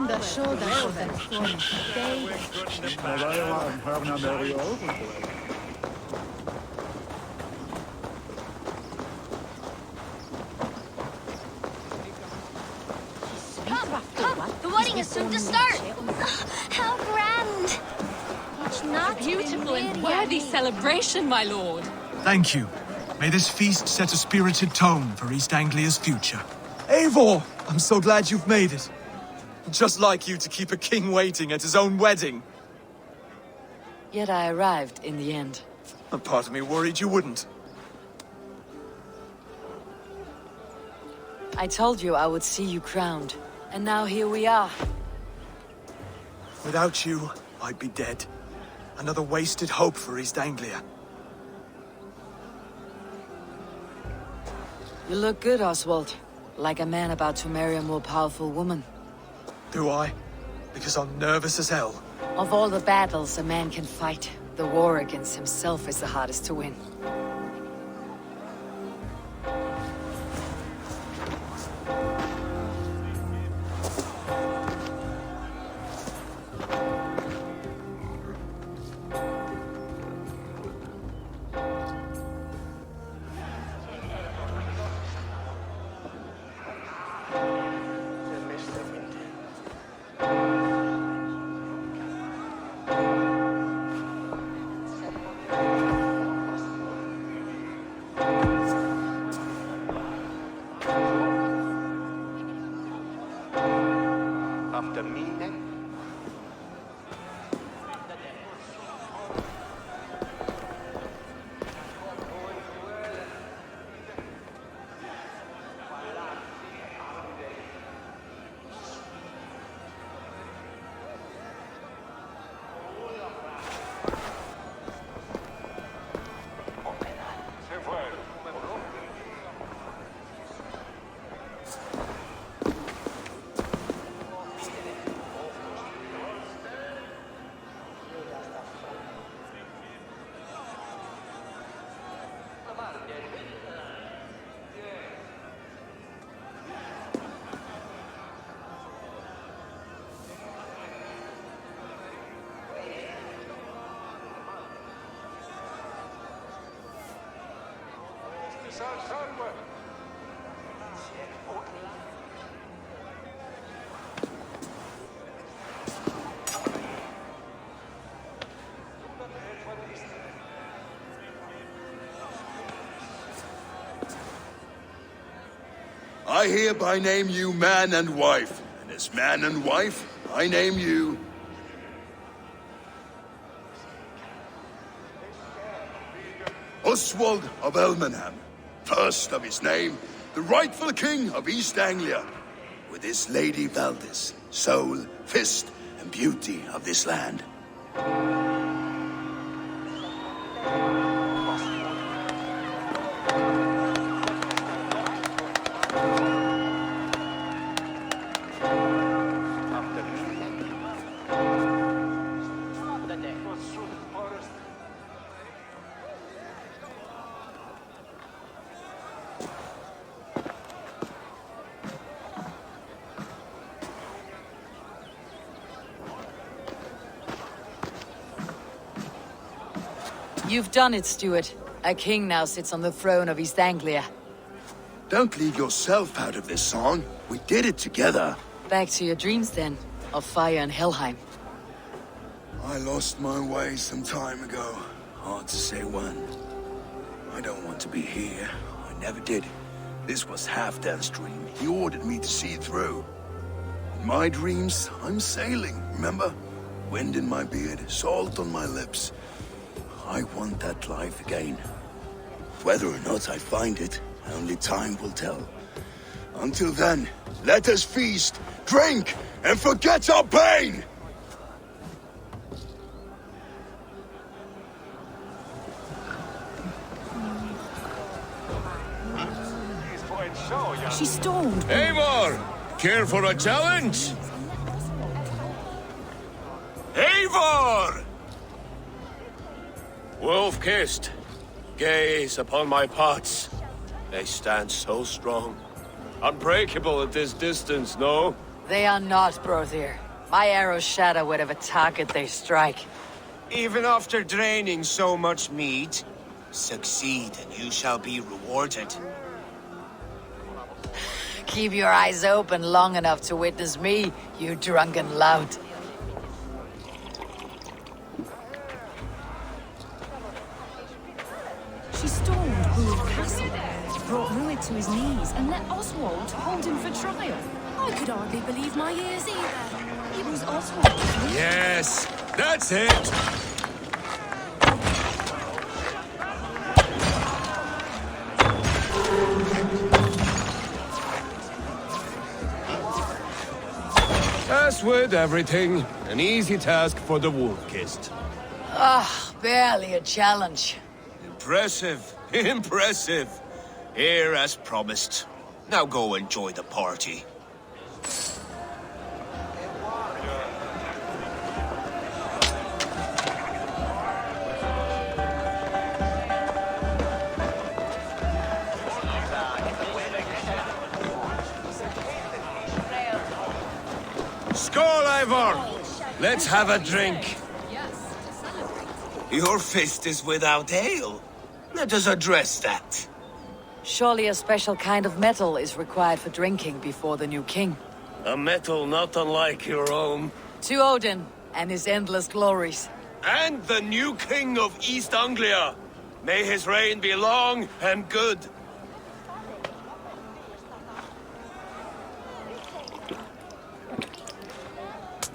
de shoulders of that storm. Come! The wedding is soon to start! How grand! A beautiful and worthy celebration, my lord. Thank you. May this feast set a spirited tone for East Anglia's future. Eivor! I'm so glad you've made it. Just like you to keep a king waiting at his own wedding. Yet I arrived in the end. A part of me worried you wouldn't. I told you I would see you crowned, and now here we are. Without you, I'd be dead. Another wasted hope for East Anglia. You look good, Oswald. Like a man about to marry a more powerful woman. Do I? Because I'm nervous as hell. Of all the battles a man can fight, the war against himself is the hardest to win. After me, then? I hereby name you man and wife, and as man and wife, I name you... Oswald of Elmenham, first of his name, the rightful king of East Anglia, with his Lady Valdis, soul, fist, and beauty of this land. You've done it, Stuart. A king now sits on the throne of East Anglia. Don't leave yourself out of this song. We did it together. Back to your dreams, then, of fire and Helheim. I lost my way some time ago. Hard to say when. I don't want to be here. I never did. This was Halfdan's dream. He ordered me to see it through. In my dreams, I'm sailing, remember? Wind in my beard, salt on my lips. I want that life again. Whether or not I find it, only time will tell. Until then, let us feast, drink, and forget our pain! She's stoned. Eivor! Care for a challenge? Eivor! Wolf-kissed, gaze upon my parts. They stand so strong. Unbreakable at this distance, no? They are not, Brother. My arrows shatter whatever target they strike. Even after draining so much meat, succeed and you shall be rewarded. Keep your eyes open long enough to witness me, you drunken lout. She stormed Rued Castle, brought Rued to his knees, and let Oswald hold him for trial. I could hardly believe my ears either. It was Oswald. Yes, that's it. As with everything, an easy task for the wolf-kissed. Barely a challenge. Impressive, impressive. Here as promised. Now go enjoy the party. Skål, Eivor! Let's have a drink. Your fist is without ale. Let us address that. Surely a special kind of metal is required for drinking before the new king. A metal not unlike your own. To Odin and his endless glories. And the new king of East Anglia. May his reign be long and good.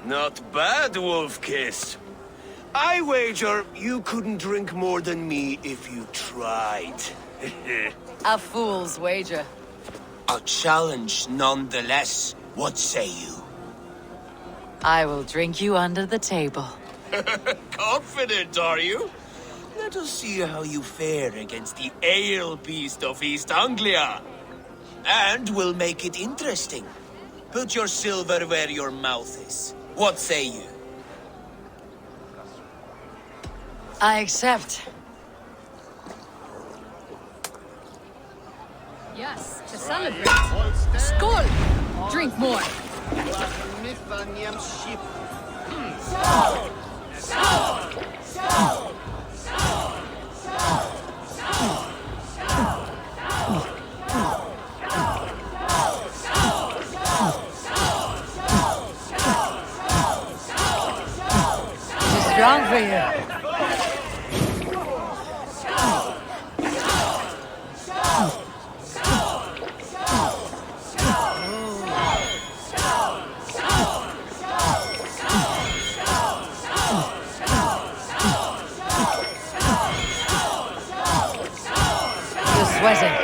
Not bad, Wolf-Kiss. I wager you couldn't drink more than me if you tried. A fool's wager. A challenge nonetheless. What say you? I will drink you under the table. Confident, are you? Let us see how you fare against the ale beast of East Anglia. And we'll make it interesting. Put your silver where your mouth is. What say you? I accept. Yes, to celebrate. Skål! Drink more. Too strong for you. Sweating.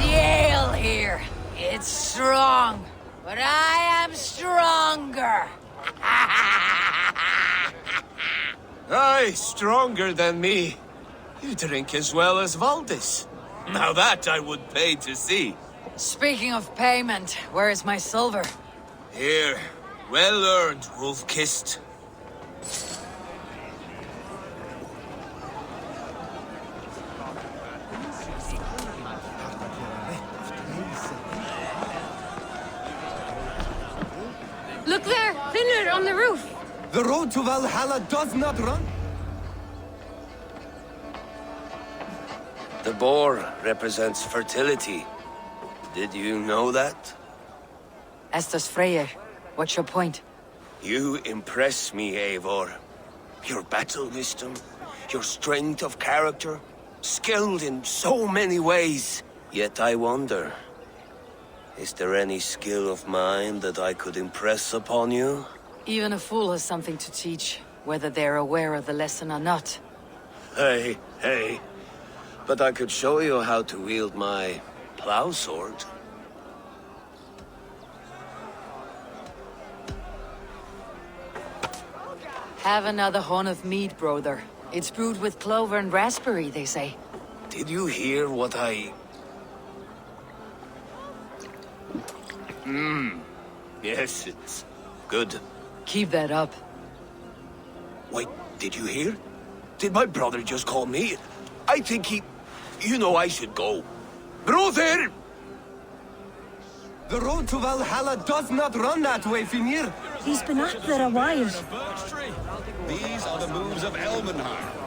Ale here. It's strong, but I am stronger. Aye, stronger than me. You drink as well as Valdis. Now that I would pay to see. Speaking of payment, where is my silver? Here, well earned, wolf-kissed. Look there! Vineyard on the roof! The road to Valhalla does not run. The boar represents fertility. Did you know that? As does Freyr. What's your point? You impress me, Eivor. Your battle wisdom, your strength of character, skilled in so many ways. Yet I wonder, is there any skill of mine that I could impress upon you? Even a fool has something to teach, whether they're aware of the lesson or not. Hey, hey. But I could show you how to wield my plow sword. Have another horn of mead, brother. It's brewed with clover and raspberry, they say. Did you hear what I... Yes, it's good. Keep that up. Wait, did you hear? Did my brother just call me? I think he... You know I should go. Brother! The road to Valhalla does not run that way, Finir. He's been up there a while. These are the moves of Elvenheim.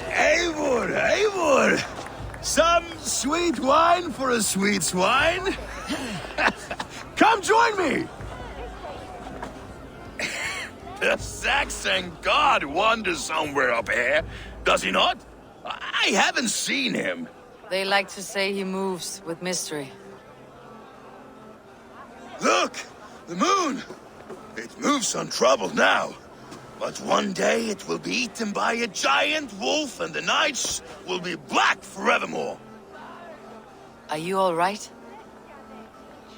Eivor, Eivor! Some sweet wine for a sweet swine? Come join me! The Saxon god wanders somewhere up here, does he not? I haven't seen him. They like to say he moves with mystery. Look! The moon! It moves untroubled now. But one day it will be eaten by a giant wolf and the nights will be black forevermore. Are you all right?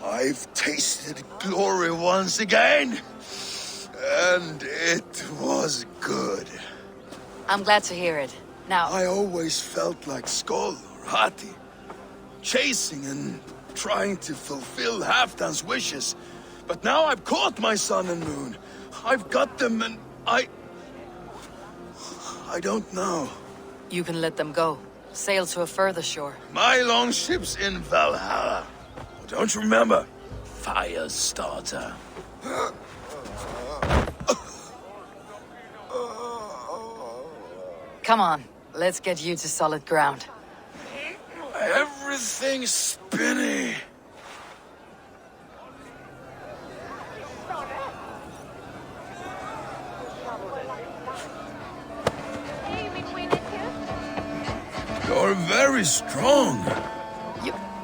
I've tasted glory once again. And it was good. I'm glad to hear it. Now, I always felt like Skoll or Hati. Chasing and trying to fulfill Halfdan's wishes. But now I've caught my sun and moon. I've got them and I don't know. you can let them go. Sail to a further shore. My longship's in Valhalla. Don't you remember? Fire starter. Come on, let's get you to solid ground. Everything's spinny. You're very strong.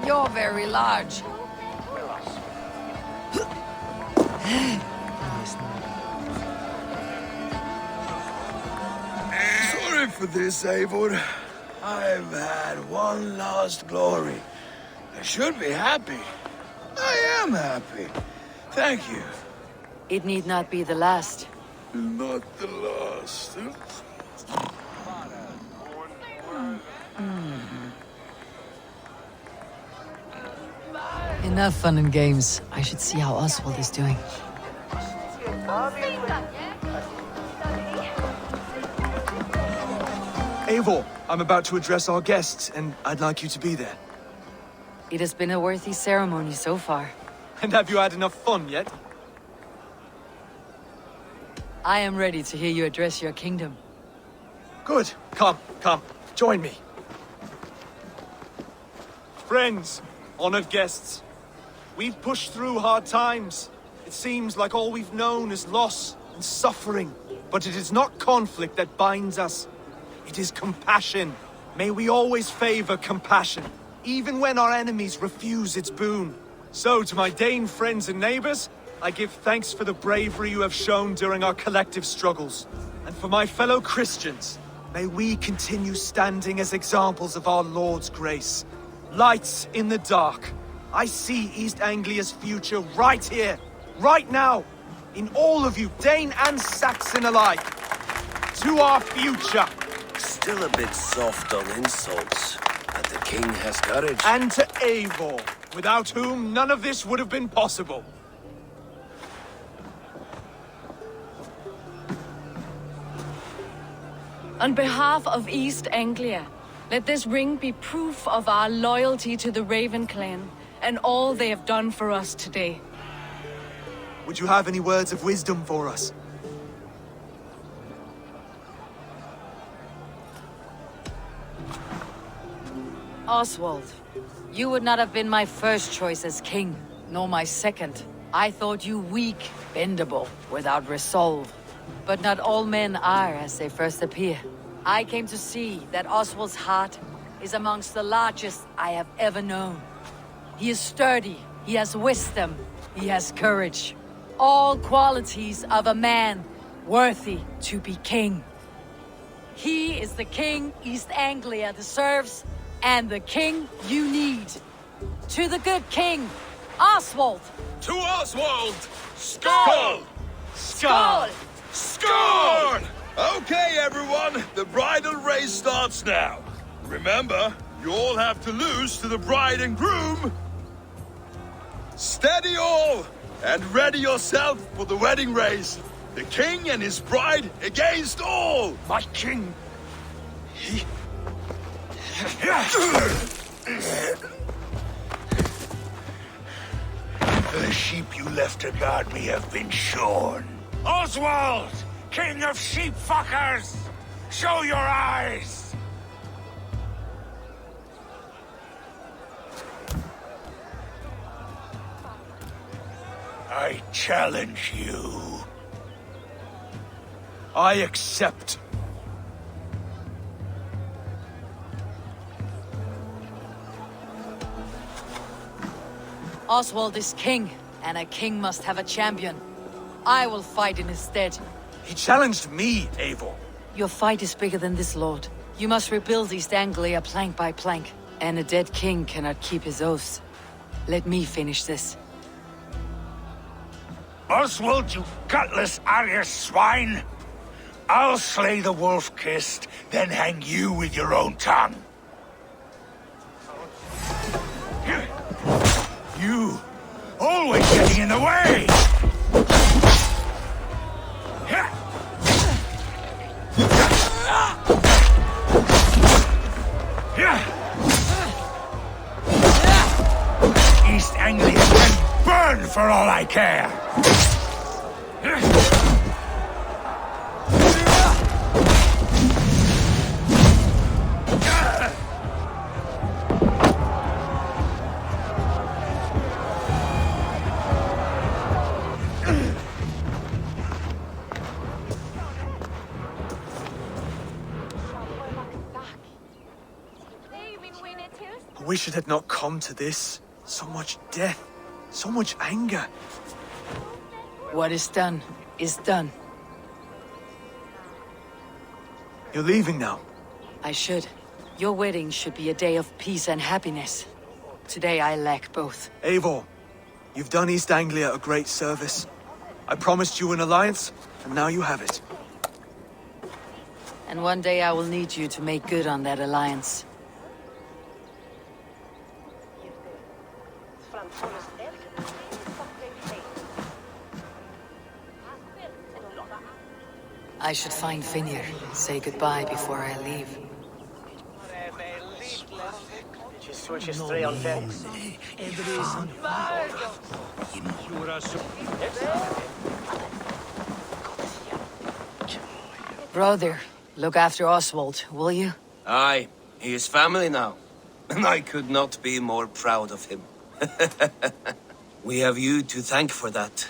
You're very large. Sorry for this, Eivor. I've had one lost glory. I should be happy. I am happy. Thank you. It need not be the last. Not the last. Enough fun and games. I should see how Oswald is doing. Eivor, I'm about to address our guests, and I'd like you to be there. It has been a worthy ceremony so far. And have you had enough fun yet? I am ready to hear you address your kingdom. Good. Come, join me. Friends, honored guests, we've pushed through hard times. It seems like all we've known is loss and suffering. But it is not conflict that binds us. It is compassion. May we always favor compassion, even when our enemies refuse its boon. So, to my Dane friends and neighbors, I give thanks for the bravery you have shown during our collective struggles. And for my fellow Christians, may we continue standing as examples of our Lord's grace. Lights in the dark. I see East Anglia's future right here, right now, in all of you, Dane and Saxon alike. To our future. Still a bit soft on insults, but the king has courage. And to Eivor, without whom none of this would have been possible. On behalf of East Anglia, let this ring be proof of our loyalty to the Raven clan and all they have done for us today. Would you have any words of wisdom for us? Oswald, you would not have been my first choice as king, nor my second. I thought you weak, bendable, without resolve. But not all men are as they first appear. I came to see that Oswald's heart is amongst the largest I have ever known. He is sturdy, he has wisdom, he has courage. All qualities of a man worthy to be king. He is the king East Anglia deserves, and the king you need. To the good king, Oswald! To Oswald! Skull! Skull! Score! Okay, everyone, the bridal race starts now. Remember, you all have to lose to the bride and groom. Steady all, and ready yourself for the wedding race. The king and his bride against all. My king! The sheep you left to guard me have been shorn. Oswald! King of sheep fuckers! Show your eyes! I challenge you. I accept. Oswald is king, and a king must have a champion. I will fight in his stead. He challenged me, Eivor. Your fight is bigger than this, Lord. You must rebuild East Anglia plank by plank, and a dead king cannot keep his oaths. Let me finish this. Oswald, you gutless Arya swine! I'll slay the wolf-kissed, then hang you with your own tongue. You! Always getting in the way! East Anglia can burn for all I care! I wish it had not come to this. So much death, so much anger. What is done, is done. You're leaving now. I should. Your wedding should be a day of peace and happiness. Today I lack both. Eivor, you've done East Anglia a great service. I promised you an alliance, and now you have it. And one day I will need you to make good on that alliance. I should find Finir, say goodbye before I leave. Brother, look after Oswald, will you? Aye, he is family now. And I could not be more proud of him. We have you to thank for that.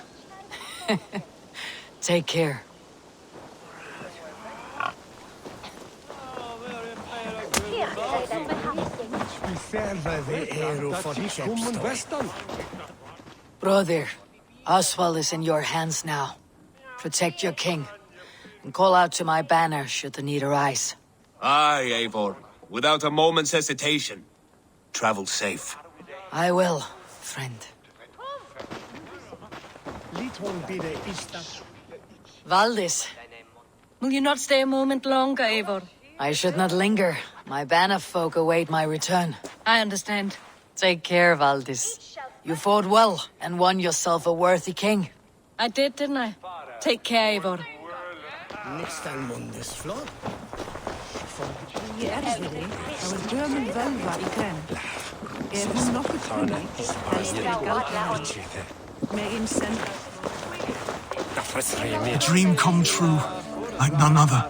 Take care. Brother, Oswald is in your hands now. Protect your king, and call out to my banner should the need arise. Aye, Eivor. Without a moment's hesitation. Travel safe. I will, friend. Valdis, Will you not stay a moment longer, Eivor? I should not linger. My banner folk await my return. I understand. Take care, Valdis. You fought well and won yourself a worthy king. I did, didn't I? Take care, Eivor. German völva I kren. Hun nokkuð kunnig, helst galdraði. Megin senda. A dream come true, like none other.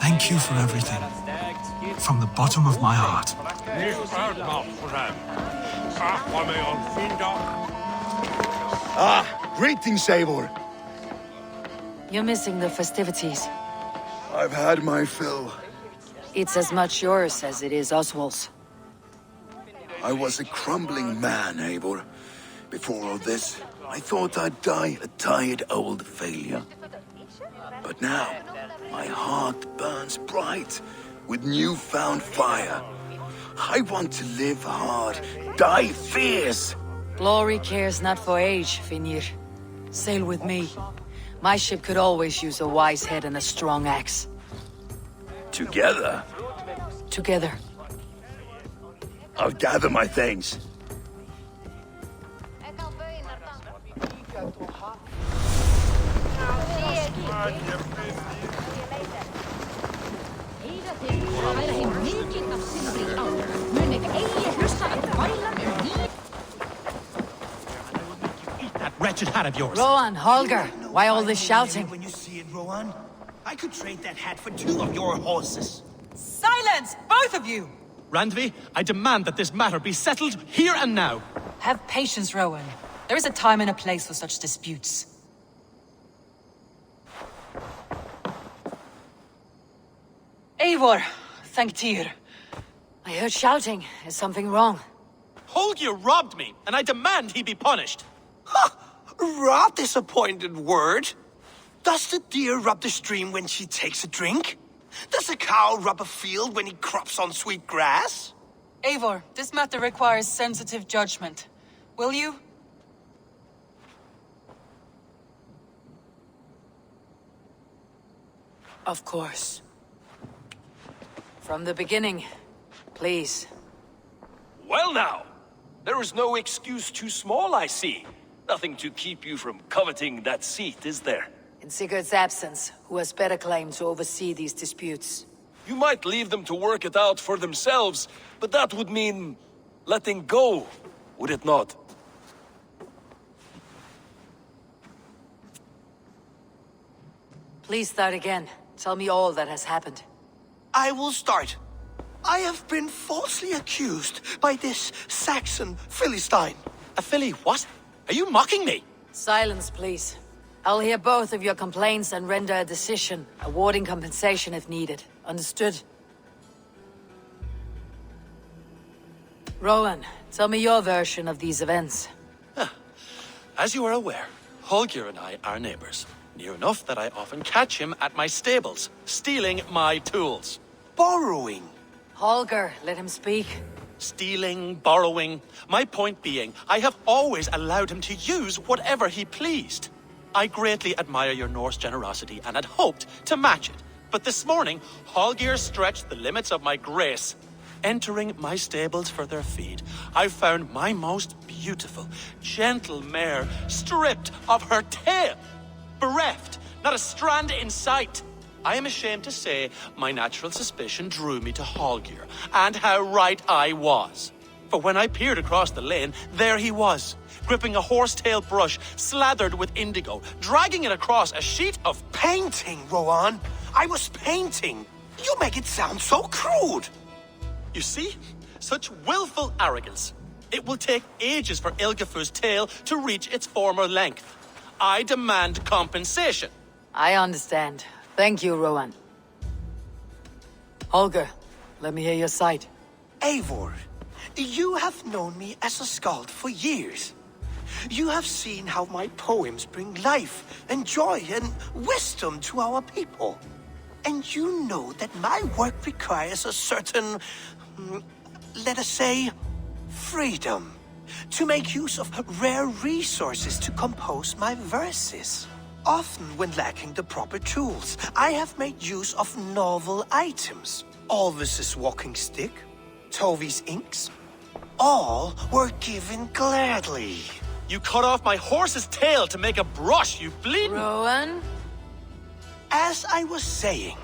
Thank you for everything. From the bottom of my heart. Greetings, Eivor. You're missing the festivities. I've had my fill. It's as much yours as it is Oswald's. I was a crumbling man, Eivor. Before all this, I thought I'd die a tired old failure. But now, my heart burns bright with newfound fire. I want to live hard, die fierce. Glory cares not for age, Finir. Sail with me. My ship could always use a wise head and a strong axe. Together, Together. I'll gather my things. That wretched hat of yours. Rowan, Holger, why all this shouting? When you see it, Rowan, I could trade that hat for 2 of your horses. Silence, both of you! Randvi, I demand that this matter be settled here and now. Have patience, Rowan. There is a time and a place for such disputes. Eivor, thank Tyr. I heard shouting. Is something wrong? Holger robbed me, and I demand he be punished. Rot is a pointed word. Does the deer rub the stream when she takes a drink? Does a cow rub a field when he crops on sweet grass? Eivor, this matter requires sensitive judgment. Will you? Of course. From the beginning, please. Well now, there is no excuse too small, I see. Nothing to keep you from coveting that seat, is there? In Sigurd's absence, who has better claim to oversee these disputes? You might leave them to work it out for themselves, but that would mean letting go, would it not? Please start again. Tell me all that has happened. I will start. I have been falsely accused by this Saxon Philistine. A filly what? Are you mocking me? Silence, please. I'll hear both of your complaints and render a decision, awarding compensation if needed. Understood? Rowan, tell me your version of these events. As you are aware, Holger and I are neighbors. Near enough that I often catch him at my stables, stealing my tools. Borrowing. Holger, let him speak. Stealing, borrowing. My point being, I have always allowed him to use whatever he pleased. I greatly admire your Norse generosity and had hoped to match it. But this morning, Holger stretched the limits of my grace. Entering my stables for their feed, I found my most beautiful, gentle mare stripped of her tail. Bereft, not a strand in sight. I am ashamed to say my natural suspicion drew me to Holger, and how right I was. For when I peered across the lane, there he was, gripping a horsetail brush slathered with indigo, dragging it across a sheet of Painting, Rowan. I was painting. You make it sound so crude. You see? Such willful arrogance. It will take ages for Ilgafur's tail to reach its former length. I demand compensation. I understand. Thank you, Rowan. Holger, let me hear your side. Eivor, you have known me as a skald for years. You have seen how my poems bring life and joy and wisdom to our people. And you know that my work requires a certain, let us say, freedom. To make use of rare resources to compose my verses. Often when lacking the proper tools, I have made use of novel items. Alvis's walking stick, Tovi's inks. All were given gladly. You cut off my horse's tail to make a brush, you bleeding... Rowan? As I was saying,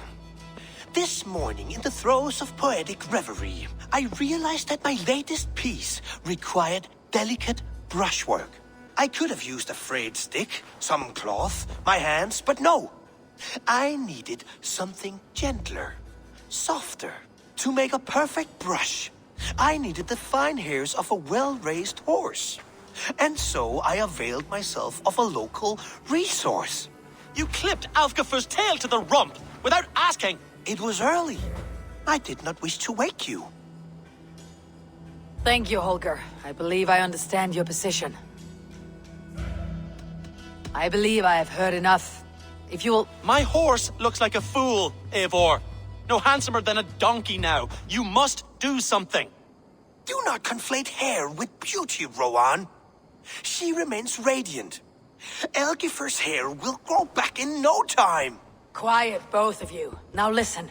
this morning in the throes of poetic reverie, I realized that my latest piece required delicate brushwork. I could have used a frayed stick, some cloth, my hands, but no. I needed something gentler, softer. To make a perfect brush, I needed the fine hairs of a well-raised horse. And so I availed myself of a local resource. You clipped Alfgafur's tail to the rump without asking. It was early. I did not wish to wake you. Thank you, Holger. I believe I understand your position. I believe I have heard enough. If you'll... My horse looks like a fool, Eivor. No handsomer than a donkey now. You must do something. Do not conflate hair with beauty, Rowan. She remains radiant. Elgifer's hair will grow back in no time. Quiet, both of you. Now listen.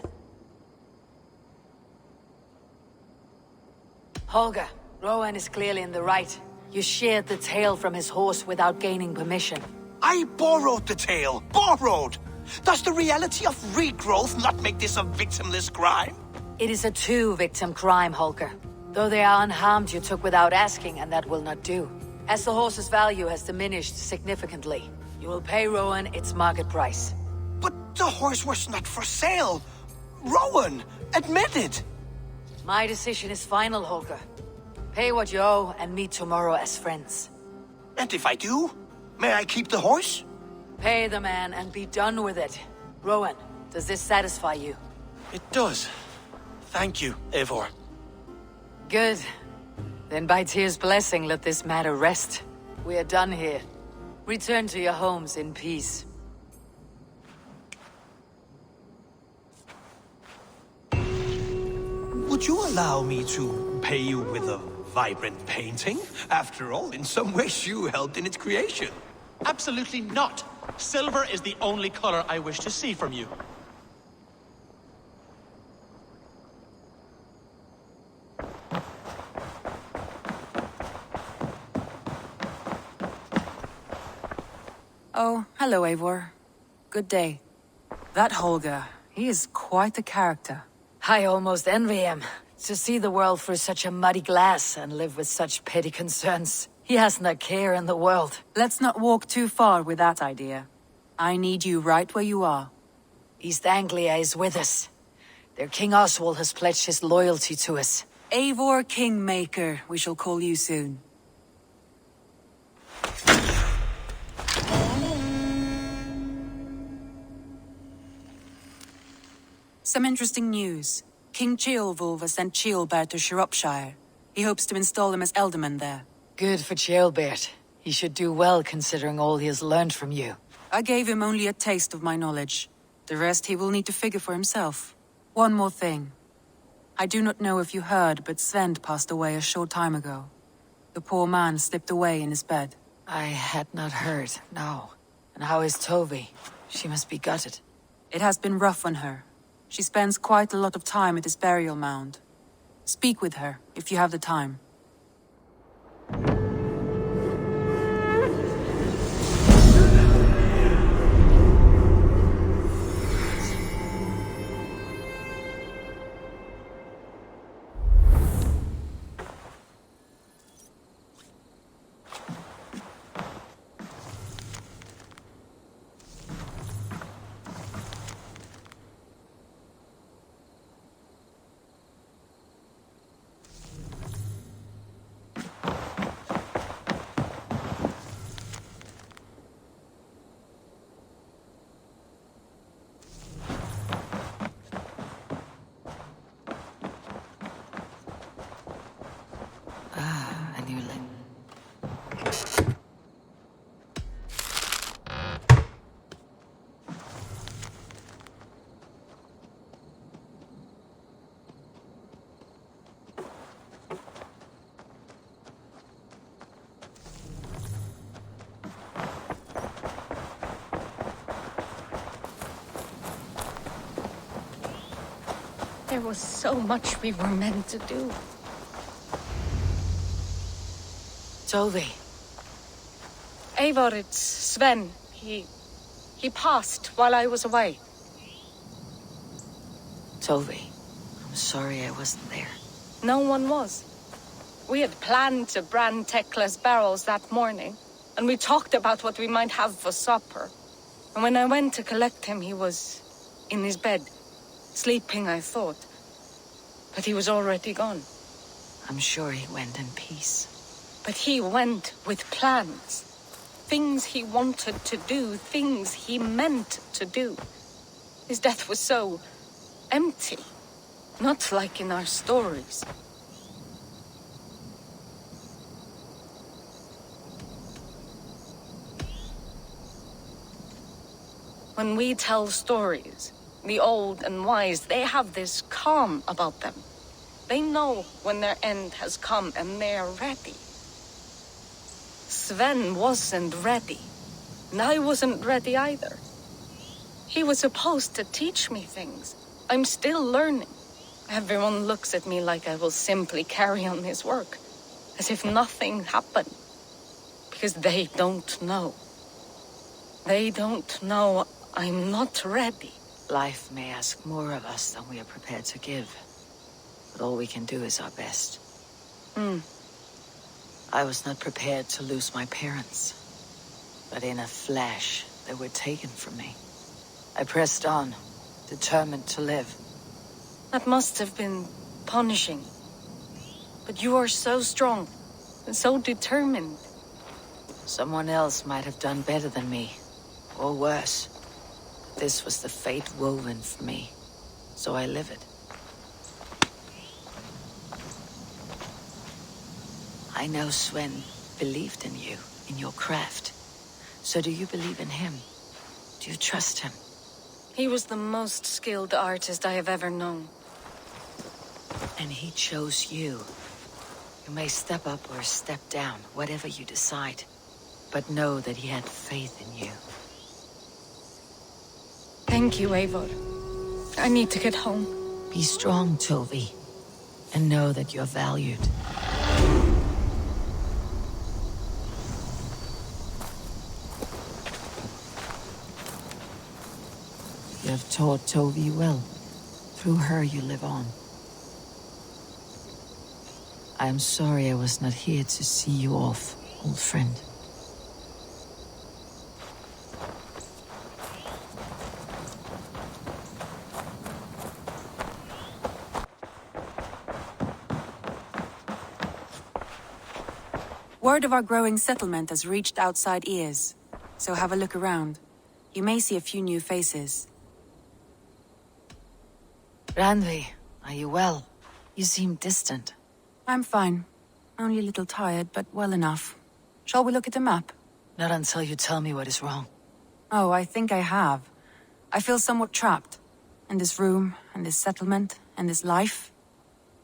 Holger, Rowan is clearly in the right. You sheared the tail from his horse without gaining permission. I borrowed the tail. Borrowed! Does the reality of regrowth not make this a victimless crime? It is a two-victim crime, Holger. Though they are unharmed, you took without asking, and that will not do. As the horse's value has diminished significantly, you will pay Rowan its market price. But the horse was not for sale. Rowan, admit it. My decision is final, Holger. Pay what you owe and meet tomorrow as friends. And if I do, may I keep the horse? Pay the man and be done with it. Rowan, does this satisfy you? It does. Thank you, Eivor. Good. Then by Tyr's blessing, let this matter rest. We are done here. Return to your homes in peace. Would you allow me to pay you with a vibrant painting? After all, in some ways you helped in its creation. Absolutely not. Silver is the only color I wish to see from you. Oh, hello, Eivor. Good day. That Holger, he is quite the character. I almost envy him. To see the world through such a muddy glass and live with such petty concerns. He hasn't a care in the world. Let's not walk too far with that idea. I need you right where you are. East Anglia is with us. Their King Oswald has pledged his loyalty to us. Eivor Kingmaker, we shall call you soon. Some interesting news. King Ceolwulf has sent Ceolbert to Shropshire. He hopes to install him as Elderman there. Good for Ceolbert. He should do well considering all he has learned from you. I gave him only a taste of my knowledge. The rest he will need to figure for himself. One more thing. I do not know if you heard, but Sven passed away a short time ago. The poor man slipped away in his bed. I had not heard, no. And how is Tovi? She must be gutted. It has been rough on her. She spends quite a lot of time at his burial mound. Speak with her, if you have the time. A new link. There was so much we were meant to do. Tovi. Eivor, it's Sven. He passed while I was away. Tovi. I'm sorry I wasn't there. No one was. We had planned to brand Tekla's barrels that morning, and we talked about what we might have for supper. And when I went to collect him, he was in his bed. Sleeping, I thought. But he was already gone. I'm sure he went in peace. But he went with plans. Things he wanted to do, things he meant to do. His death was so empty. Not like in our stories. When we tell stories, the old and wise, they have this calm about them. They know when their end has come and they are ready. Sven wasn't ready. And I wasn't ready either. He was supposed to teach me things. I'm still learning. Everyone looks at me like I will simply carry on his work, as if nothing happened. Because they don't know. They don't know I'm not ready. Life may ask more of us than we are prepared to give. But all we can do is our best. I was not prepared to lose my parents. But in a flash, they were taken from me. I pressed on, determined to live. That must have been punishing. But you are so strong, and so determined. Someone else might have done better than me, or worse. This was the fate woven for me, so I live it. I know Sven believed in you, in your craft. So do you believe in him? Do you trust him? He was the most skilled artist I have ever known. And he chose you. You may step up or step down, whatever you decide. But know that he had faith in you. Thank you, Eivor. I need to get home. Be strong, Tovi. And know that you're valued. You have taught Tovi well. Through her you live on. I am sorry I was not here to see you off, old friend. Word of our growing settlement has reached outside ears, so have a look around. You may see a few new faces. Randvi, are you well? You seem distant. I'm fine. Only a little tired, but well enough. Shall we look at the map? Not until you tell me what is wrong. Oh, I think I have. I feel somewhat trapped. In this room, and this settlement, and this life.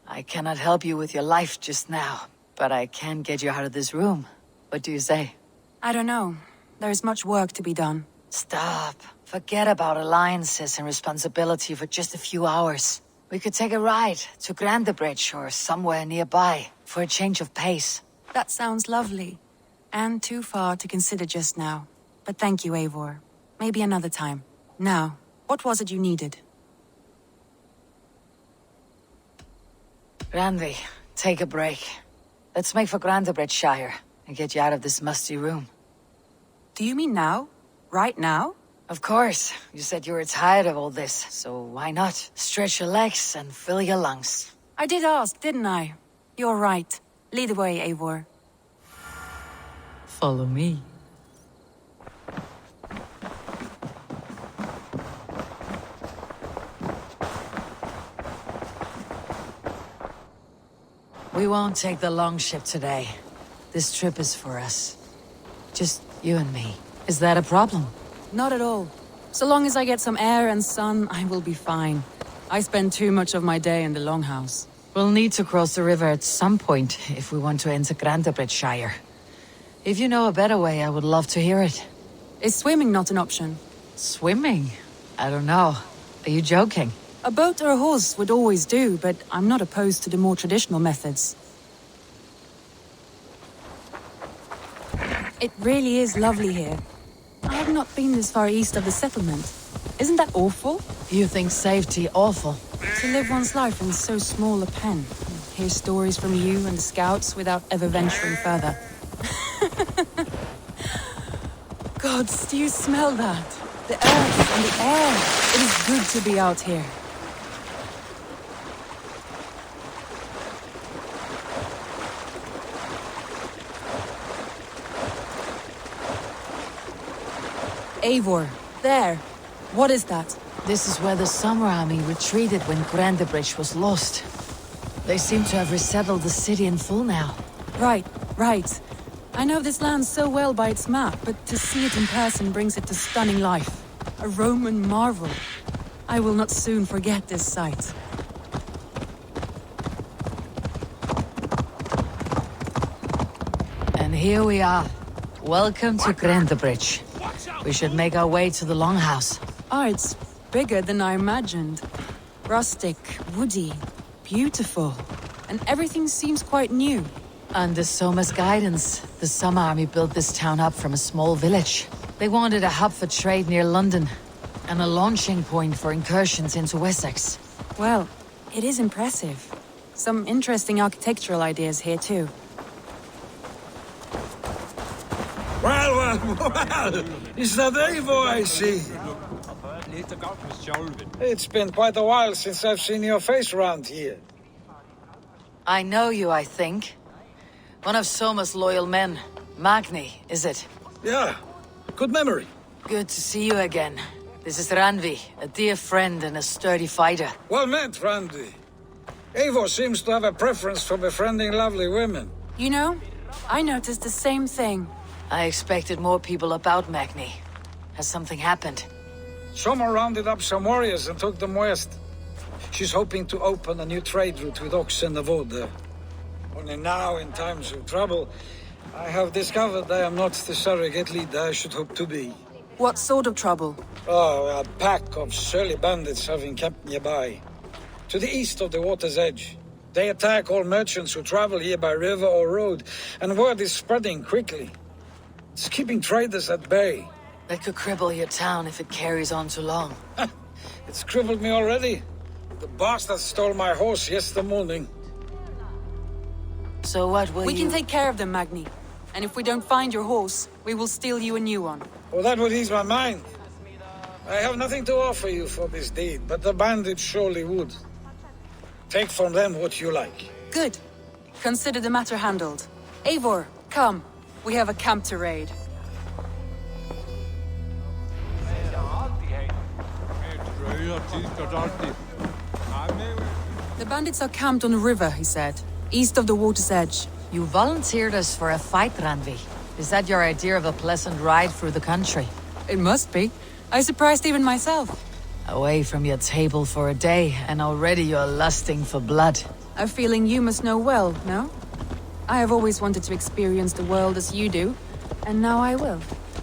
I cannot help you with your life just now, but I can get you out of this room. What do you say? I don't know. There is much work to be done. Stop. Forget about alliances and responsibility for just a few hours. We could take a ride to Grandebridge or somewhere nearby for a change of pace. That sounds lovely. And too far to consider just now. But thank you, Eivor. Maybe another time. Now, what was it you needed? Randvi, take a break. Let's make for Grandebridgeshire and get you out of this musty room. Do you mean now? Right now? Of course. You said you were tired of all this, so why not? Stretch your legs and fill your lungs. I did ask, didn't I? You're right. Lead the way, Eivor. Follow me. We won't take the long ship today. This trip is for us. Just you and me. Is that a problem? Not at all. So long as I get some air and sun, I will be fine. I spend too much of my day in the Longhouse. We'll need to cross the river at some point if we want to enter Grandebridgeshire. If you know a better way, I would love to hear it. Is swimming not an option? Swimming? I don't know. Are you joking? A boat or a horse would always do, but I'm not opposed to the more traditional methods. It really is lovely here. I have not been this far east of the settlement. Isn't that awful? You think safety awful? To live one's life in so small a pen. Hear stories from you and the scouts without ever venturing further. Gods, do you smell that? The earth and the air. It is good to be out here. Eivor, there. What is that? This is where the Summer Army retreated when Grandebridge was lost. They seem to have resettled the city in full now. Right. I know this land so well by its map, but to see it in person brings it to stunning life. A Roman marvel. I will not soon forget this sight. And here we are. Welcome to Grandebridge. We should make our way to the Longhouse. Oh, it's bigger than I imagined. Rustic, woody, beautiful. And everything seems quite new. Under Soma's guidance, the Summer Army built this town up from a small village. They wanted a hub for trade near London, and a launching point for incursions into Wessex. Well, it is impressive. Some interesting architectural ideas here too. Well, is that Eivor I see? It's been quite a while since I've seen your face around here. I know you, I think. One of Soma's loyal men. Magni, is it? Yeah, good memory. Good to see you again. This is Randvi, a dear friend and a sturdy fighter. Well met, Randvi. Eivor seems to have a preference for befriending lovely women. You know, I noticed the same thing. I expected more people about Magni. Has something happened? Soma rounded up some warriors and took them west. She's hoping to open a new trade route with oxen and wood there. Only now, in times of trouble, I have discovered I am not the surrogate leader I should hope to be. What sort of trouble? Oh, a pack of surly bandits have encamped nearby. To the east of the water's edge. They attack all merchants who travel here by river or road, and word is spreading quickly. It's keeping traders at bay. That could cripple your town if it carries on too long. It's crippled me already. The bastard stole my horse yesterday morning. So what will We can take care of them, Magni. And if we don't find your horse, we will steal you a new one. Well, that would ease my mind. I have nothing to offer you for this deed, but the bandits surely would. Take from them what you like. Good. Consider the matter handled. Eivor, come. We have a camp to raid. The bandits are camped on the river, he said. East of the water's edge. You volunteered us for a fight, Randvi. Is that your idea of a pleasant ride through the country? It must be. I surprised even myself. Away from your table for a day, and already you're lusting for blood. A feeling you must know well, no? I have always wanted to experience the world as you do, and now I will.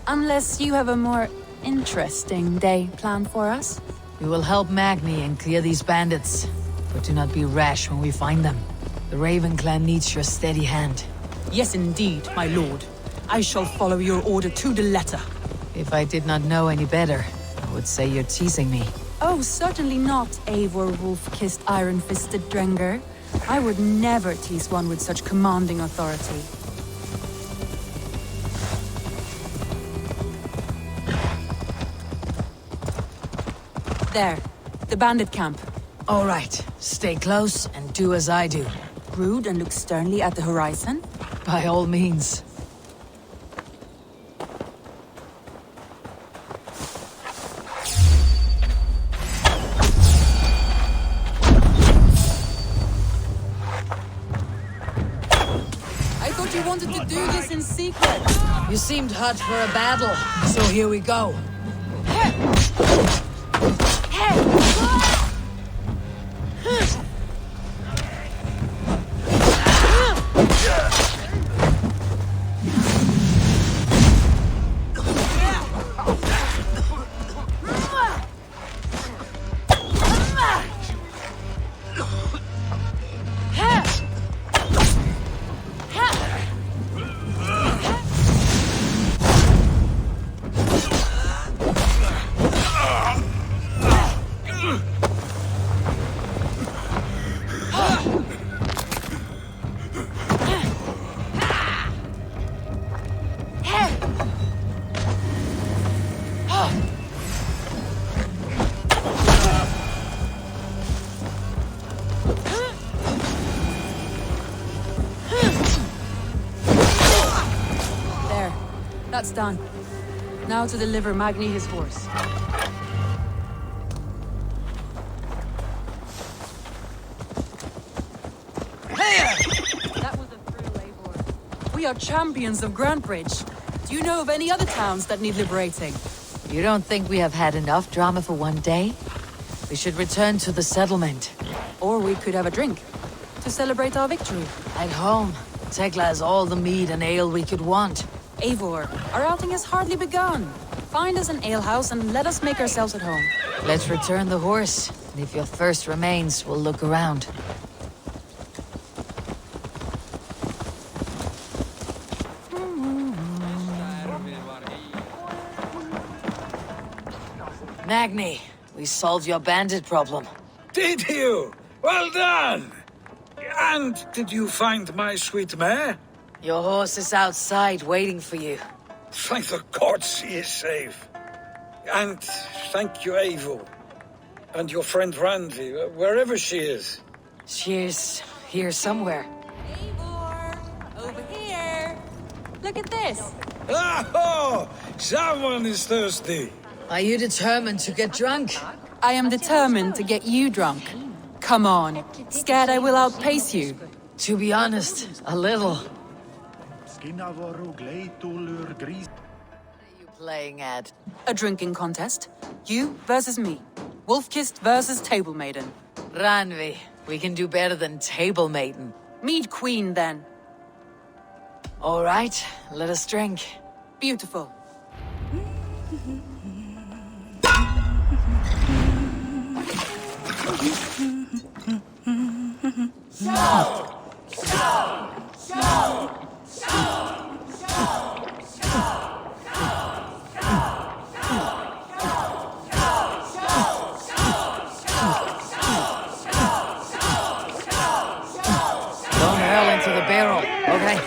Unless you have a more interesting day planned for us. We will help Magni and clear these bandits, but do not be rash when we find them. The Raven clan needs your steady hand. Yes, indeed, my lord. I shall follow your order to the letter. If I did not know any better, I would say you're teasing me. Oh, certainly not, Eivor wolf-kissed iron-fisted Drenger. I would never tease one with such commanding authority. There, the bandit camp. All right, stay close and do as I do. Brood and look sternly at the horizon? By all means. I thought you wanted to do this in secret. You seemed hot for a battle, so here we go. That's done. Now to deliver Magni his horse. That was a thrill, Eivor. We are champions of Grantbridge. Do you know of any other towns that need liberating? You don't think we have had enough drama for one day? We should return to the settlement. Or we could have a drink to celebrate our victory. At home, Tekla has all the mead and ale we could want. Eivor, our outing has hardly begun. Find us an alehouse and let us make ourselves at home. Let's return the horse, and if your thirst remains, we'll look around. Magni, we solved your bandit problem. Did you? Well done! And did you find my sweet mare? Your horse is outside waiting for you. Thank the gods she is safe. And thank you, Eivor. And your friend Randvi, wherever she is. She's here somewhere. Eivor! Over here! Look at this! Oh! Someone is thirsty. Are you determined to get drunk? I am determined to get you drunk. Come on. Scared I will outpace you? To be honest, a little. What What are you playing at? A drinking contest. You versus me. Wolf-kissed versus table maiden. Ranvi, we can do better than table maiden. Mead queen, then. All right, let us drink. Beautiful. Don't hurl into the barrel, okay?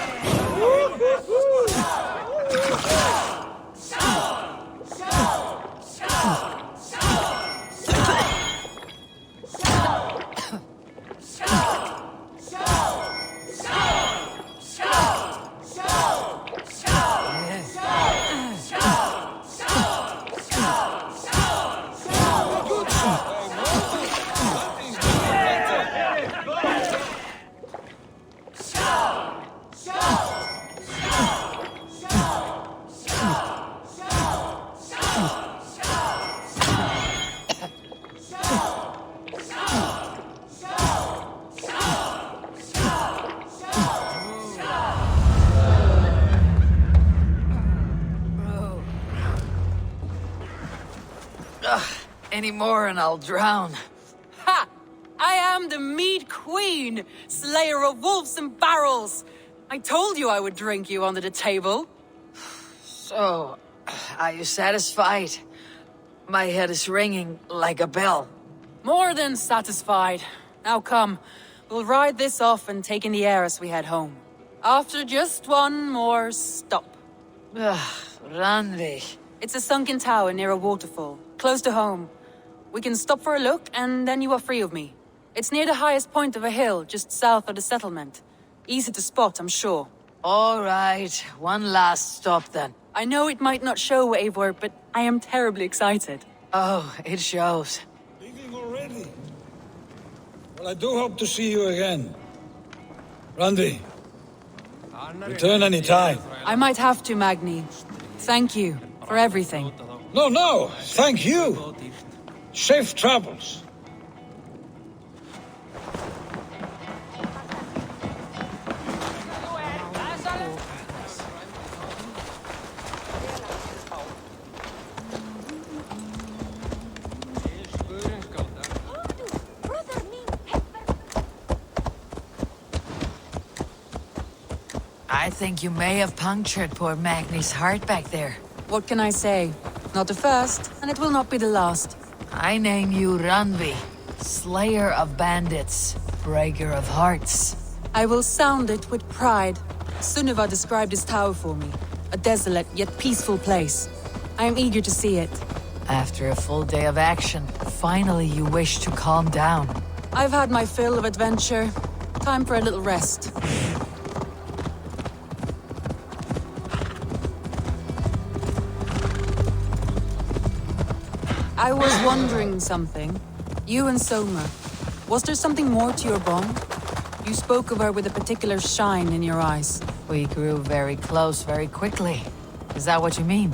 Any more and I'll drown. Ha! I am the mead queen, slayer of wolves and barrels. I told you I would drink you under the table. So, are you satisfied? My head is ringing like a bell. More than satisfied. Now come, we'll ride this off and take in the air as we head home. After just one more stop. Ranvi. It's a sunken tower near a waterfall, close to home. We can stop for a look, and then you are free of me. It's near the highest point of a hill, just south of the settlement. Easy to spot, I'm sure. All right, one last stop then. I know it might not show, Eivor, but I am terribly excited. Oh, it shows. Leaving already? Well, I do hope to see you again. Randy, return any time. I might have to, Magni. Thank you for everything. No, thank you. Safe travels. I think you may have punctured poor Magni's heart back there. What can I say? Not the first, and it will not be the last. I name you Ranvi, slayer of bandits, breaker of hearts. I will sound it with pride. Sunniva described this tower for me. A desolate yet peaceful place. I am eager to see it. After a full day of action, finally you wish to calm down. I've had my fill of adventure. Time for a little rest. I was wondering something. You and Soma. Was there something more to your bond? You spoke of her with a particular shine in your eyes. We grew very close very quickly. Is that what you mean?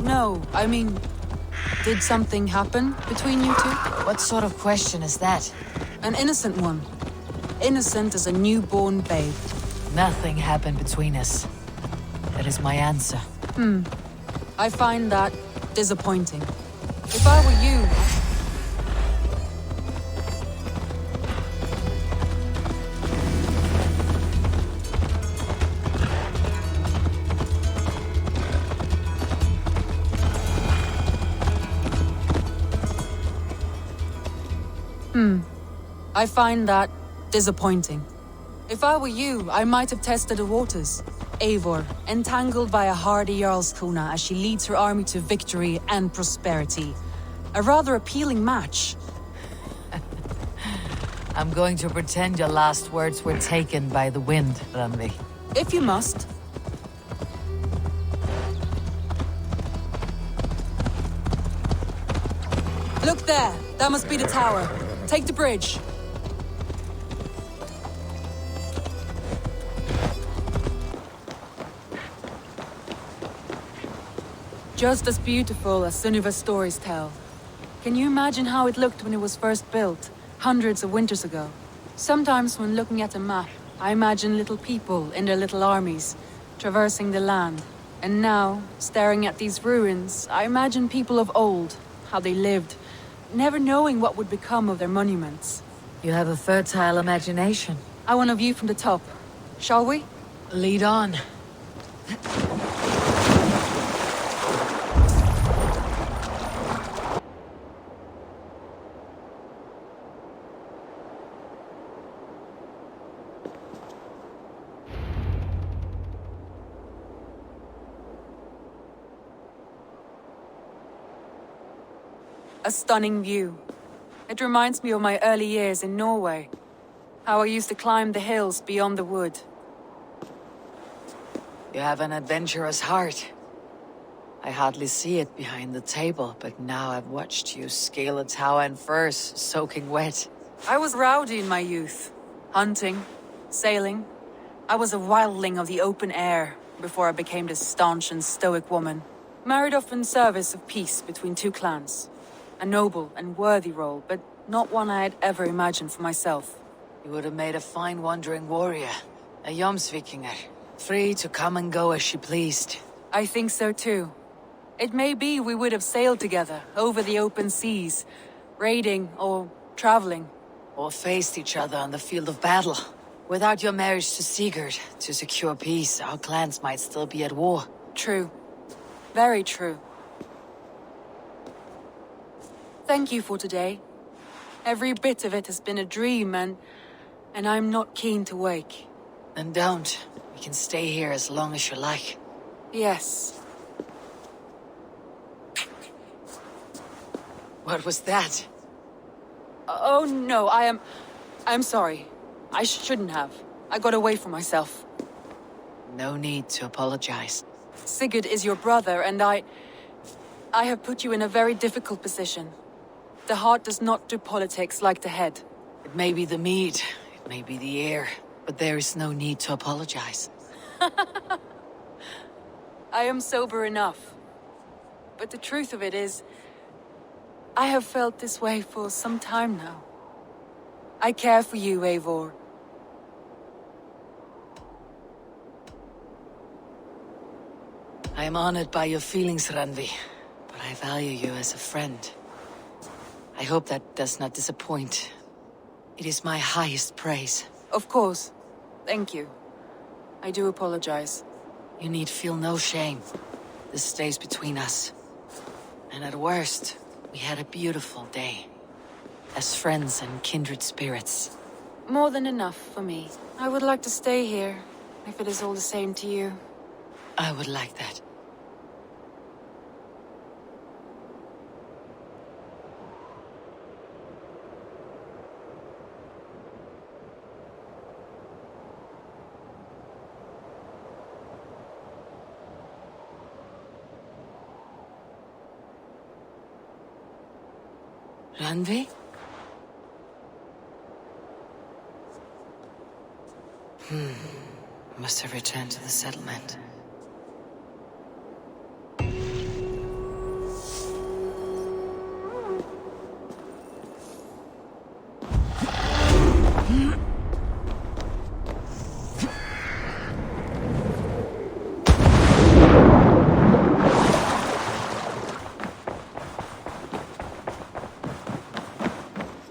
No, I mean, did something happen between you two? What sort of question is that? An innocent one. Innocent as a newborn babe. Nothing happened between us. That is my answer. I find that disappointing. If I were you... I find that disappointing. If I were you, I might have tested the waters. Eivor, entangled by a hardy Jarlskona as she leads her army to victory and prosperity. A rather appealing match. I'm going to pretend your last words were taken by the wind, Randvi. If you must. Look there! That must be the tower. Take the bridge. Just as beautiful as Sunniva's stories tell. Can you imagine how it looked when it was first built, hundreds of winters ago? Sometimes when looking at a map, I imagine little people in their little armies, traversing the land. And now, staring at these ruins, I imagine people of old, how they lived, never knowing what would become of their monuments. You have a fertile imagination. I want a view from the top. Shall we? Lead on. A stunning view. It reminds me of my early years in Norway. How I used to climb the hills beyond the wood. You have an adventurous heart. I hardly see it behind the table, but now I've watched you scale a tower in furs, soaking wet. I was rowdy in my youth. Hunting, sailing. I was a wildling of the open air before I became this staunch and stoic woman. Married off in service of peace between two clans. A noble and worthy role, but not one I had ever imagined for myself. You would have made a fine wandering warrior. A Jomsvikinger. Free to come and go as she pleased. I think so too. It may be we would have sailed together, over the open seas, raiding or traveling. Or faced each other on the field of battle. Without your marriage to Sigurd, to secure peace, our clans might still be at war. True. Very true. Thank you for today. Every bit of it has been a dream, and I'm not keen to wake. Then don't. We can stay here as long as you like. Yes. What was that? Oh no, I'm sorry. I shouldn't have. I got away from myself. No need to apologize. Sigurd is your brother, and I have put you in a very difficult position. The heart does not do politics like the head. It may be the mead, it may be the air, but there is no need to apologize. I am sober enough. But the truth of it is, I have felt this way for some time now. I care for you, Eivor. I am honored by your feelings, Randvi, but I value you as a friend. I hope that does not disappoint. It is my highest praise. Of course. Thank you. I do apologize. You need feel no shame. This stays between us. And at worst, we had a beautiful day. As friends and kindred spirits. More than enough for me. I would like to stay here, if it is all the same to you. I would like that. Randvi? Must have returned to the settlement.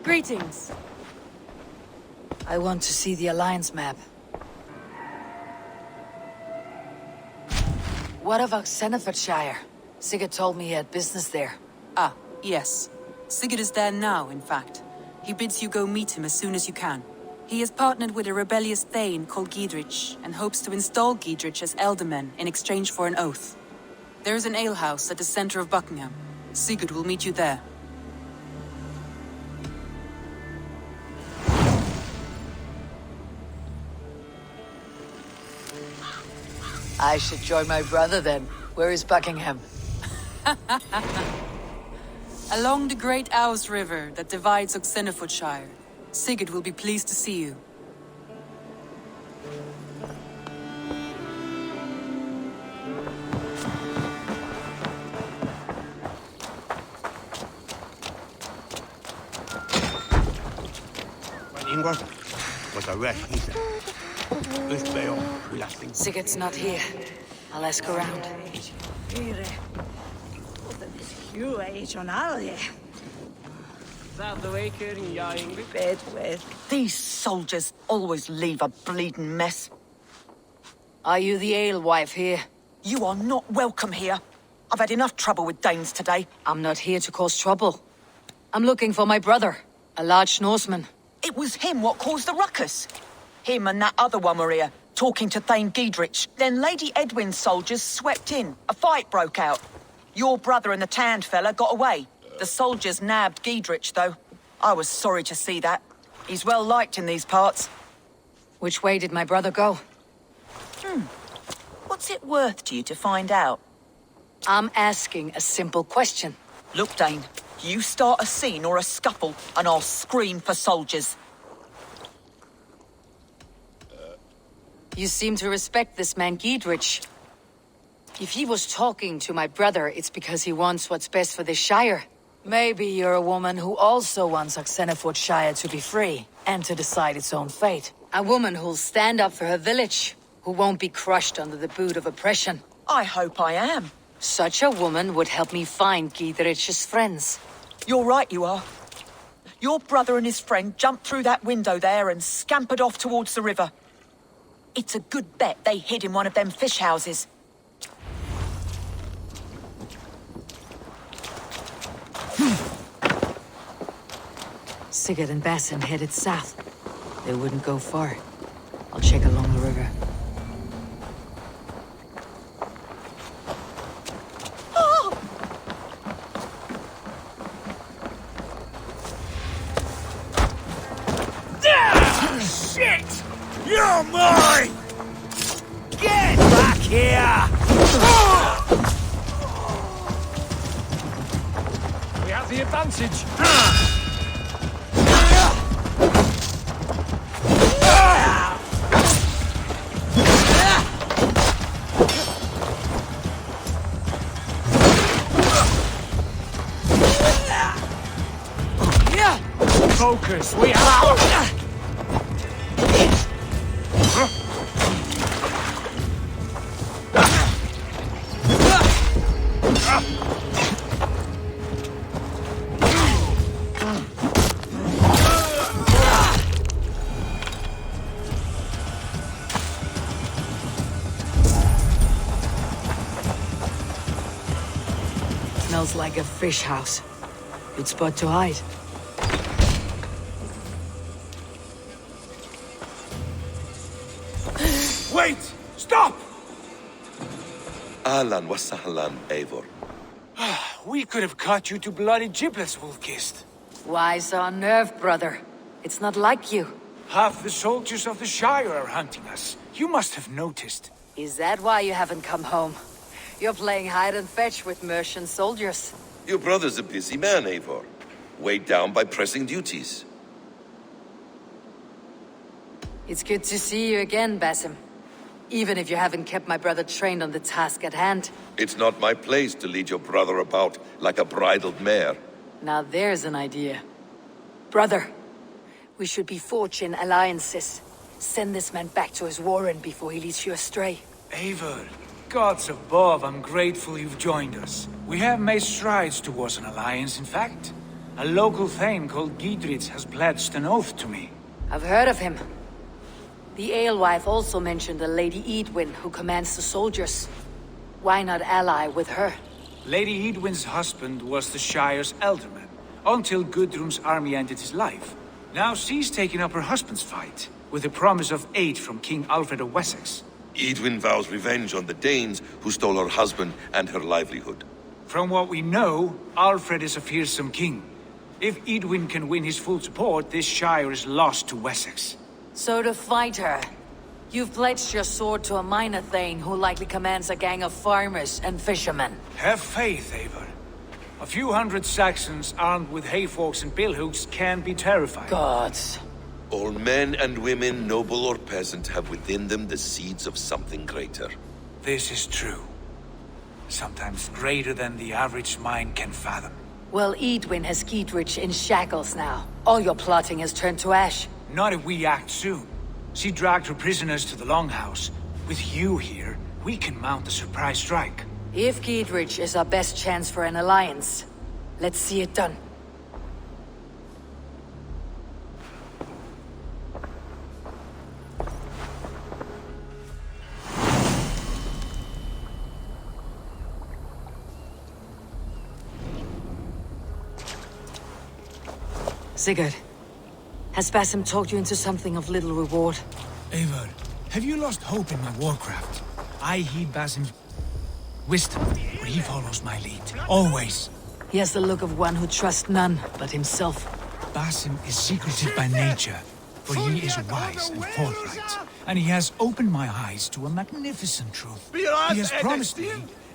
Greetings. I want to see the Alliance map. What of Oxenfordshire? Sigurd told me he had business there. Ah, yes. Sigurd is there now, in fact. He bids you go meet him as soon as you can. He has partnered with a rebellious Thane called Giedrich, and hopes to install Giedrich as Elderman in exchange for an oath. There is an alehouse at the center of Buckingham. Sigurd will meet you there. I should join my brother then. Where is Buckingham? Along the great Ouse River that divides Oxenfordshire. Sigurd will be pleased to see you. Sigurd's not here. I'll ask around. These soldiers always leave a bleeding mess. Are you the alewife here? You are not welcome here. I've had enough trouble with Danes today. I'm not here to cause trouble. I'm looking for my brother, a large Norseman. It was him what caused the ruckus. Him and that other one were here, talking to Thane Giedrich. Then Lady Edwin's soldiers swept in. A fight broke out. Your brother and the tanned fella got away. The soldiers nabbed Giedrich, though. I was sorry to see that. He's well liked in these parts. Which way did my brother go? What's it worth to you to find out? I'm asking a simple question. Look, Dane, you start a scene or a scuffle, and I'll scream for soldiers. You seem to respect this man Giedrich. If he was talking to my brother, it's because he wants what's best for this shire. Maybe you're a woman who also wants Oxenfordshire to be free, and to decide its own fate. A woman who'll stand up for her village, who won't be crushed under the boot of oppression. I hope I am. Such a woman would help me find Giedrich's friends. You're right, you are. Your brother and his friend jumped through that window there and scampered off towards the river. It's a good bet they hid in one of them fish houses. Sigurd and Basim headed south. They wouldn't go far. I'll check along the river. Shit! You're mine! Get back here! We have the advantage. Focus, we have... Smells like a fish house. Good spot to hide. Wait! Stop! Ahlan wa sahlan, Eivor. We could have cut you to bloody giblets, Wolf-Kissed. Why so unnerved, brother? It's not like you. Half the soldiers of the Shire are hunting us. You must have noticed. Is that why you haven't come home? You're playing hide and fetch with Mercian soldiers. Your brother's a busy man, Eivor. Weighed down by pressing duties. It's good to see you again, Basim. Even if you haven't kept my brother trained on the task at hand. It's not my place to lead your brother about like a bridled mare. Now there's an idea. Brother, we should be forging alliances. Send this man back to his warren before he leads you astray. Eivor, gods above, I'm grateful you've joined us. We have made strides towards an alliance, in fact. A local thane called Giedrich has pledged an oath to me. I've heard of him. The alewife also mentioned a Lady Edwin who commands the soldiers. Why not ally with her? Lady Edwin's husband was the Shire's elderman, until Gudrun's army ended his life. Now she's taking up her husband's fight, with the promise of aid from King Alfred of Wessex. Edwin vows revenge on the Danes who stole her husband and her livelihood. From what we know, Alfred is a fearsome king. If Edwin can win his full support, this Shire is lost to Wessex. So to fight her, you've pledged your sword to a minor thane who likely commands a gang of farmers and fishermen. Have faith, Eivor. A few hundred Saxons armed with hayforks and billhooks can be terrifying. Gods. All men and women, noble or peasant, have within them the seeds of something greater. This is true. Sometimes greater than the average mind can fathom. Well, Edwin has Giedrich in shackles now. All your plotting has turned to ash. Not if we act soon. She dragged her prisoners to the Longhouse. With you here, we can mount a surprise strike. If Giedrich is our best chance for an alliance, let's see it done. Sigurd, has Basim talked you into something of little reward? Eivor, have you lost hope in my warcraft? I heed Basim's wisdom, but he follows my lead. Always. He has the look of one who trusts none but himself. Basim is secretive by nature, but he is wise and forthright. And he has opened my eyes to a magnificent truth. He has promised me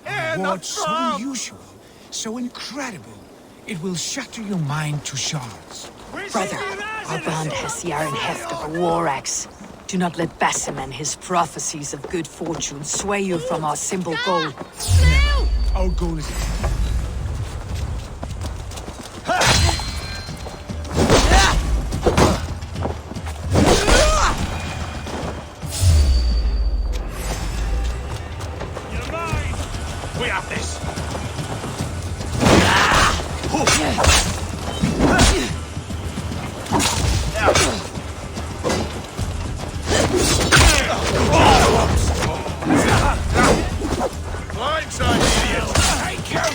a reward so unusual, so incredible, it will shatter your mind to shards. Brother, our band has the iron heft of a war axe. Do not let Basim and his prophecies of good fortune sway you from our simple goal. Our goal is... You're mine! We have this! Blindside, idiot! Take you!